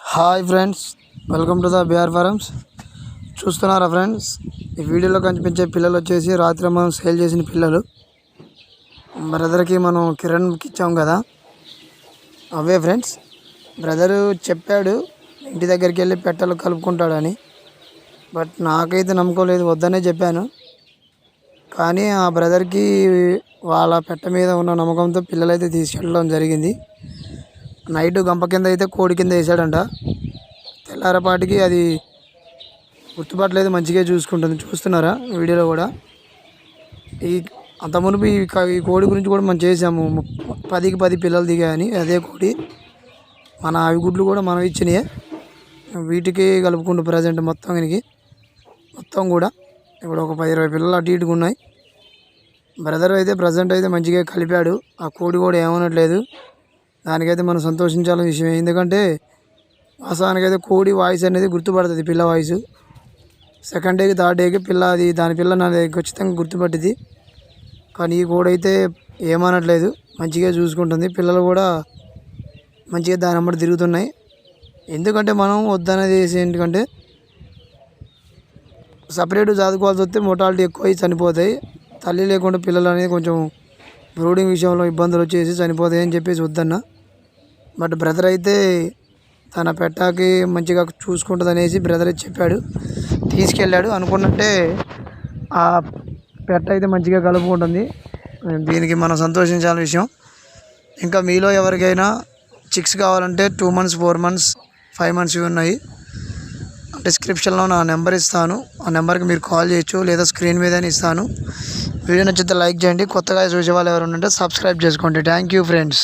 Hi friends, welcome to the BR farms. చూస్తున్నారా friends, ఈ వీడియోలో కనిపించే పిల్లలు వచ్చేసి రాత్రి మనం సేల్ చేసిన పిల్లలు. బ్రదర్కి మనం కిరణ్కి ఇచ్చాం కదా, అవే ఫ్రెండ్స్. బ్రదరు చెప్పాడు ఇంటి దగ్గరికి వెళ్ళి పెట్టలు కలుపుకుంటాడని, బట్ నాకైతే నమ్మకం లేదు, వద్దనే చెప్పాను. కానీ ఆ బ్రదర్కి వాళ్ళ పెట్ట మీద ఉన్న నమ్మకంతో పిల్లలైతే తీసుకెళ్ళడం జరిగింది. నైట్ గంప కింద అయితే కోడి కింద వేసాడంట. తెల్లారపాటికి అది గుర్తుపట్టలేదు, మంచిగా చూసుకుంటుంది. చూస్తున్నారా వీడియోలో కూడా. ఈ అంత మునుపు ఈ కోడి గురించి కూడా మనం చేసాము. 10కి 10 పిల్లలు దిగాయని. అదే కోడి మన అవి గుడ్లు కూడా మనం ఇచ్చినాయే, వీటికి కలుపుకుంటూ ప్రజెంట్ మొత్తం కూడా ఇప్పుడు ఒక 10-20 పిల్లలు అటు ఇటుగా ఉన్నాయి. బ్రదర్ అయితే ప్రజెంట్ అయితే మంచిగా కలిపాడు. ఆ కోడి కూడా ఏమనట్లేదు. దానికైతే మనం సంతోషించాల్సిన విషయం. ఎందుకంటే వాస్తవానికైతే కోడి వాయిస్ అనేది గుర్తుపడుతుంది, పిల్ల వాయిస్. సెకండ్ డేకి థర్డ్ డేకి దాని పిల్ల నా ఖచ్చితంగా గుర్తుపట్టింది. కానీ ఈ కోడి అయితే ఏమనట్లేదు, మంచిగా చూసుకుంటుంది. పిల్లలు కూడా మంచిగా దాని అమ్మడి తిరుగుతున్నాయి. ఎందుకంటే మనం వద్దనేది వేసి ఎందుకంటే సపరేట్ చదువుకోవాల్సి వస్తే మోటాలిటీ ఎక్కువ చనిపోతాయి. తల్లి లేకుండా పిల్లలు అనేది కొంచెం బ్రూడింగ్ విషయంలో ఇబ్బందులు వచ్చేసి చనిపోతాయి అని చెప్పేసి వద్దన్న. బట్ బ్రదర్ అయితే తన పెట్టాకి మంచిగా చూసుకుంటుంది అనేసి బ్రదర్ చెప్పాడు, తీసుకెళ్ళాడు. అనుకున్నట్టే ఆ పెట్ట అయితే మంచిగా కలుపుకుంటుంది. దీనికి మనం సంతోషించాల్సిన విషయం. ఇంకా మీలో ఎవరికైనా చిక్స్ కావాలంటే 2 months 4 months 5 months ఉన్నాయి. డిస్క్రిప్షన్లో నా నెంబర్ ఇస్తాను, ఆ నెంబర్కి మీరు కాల్ చేయొచ్చు, లేదా స్క్రీన్ మీద ఇస్తాను. వీడియో నచ్చితే లైక్ చేయండి. కొత్తగా చూసే వాళ్ళు ఎవరు ఉంటే సబ్స్క్రైబ్ చేసుకోండి. Thank you friends.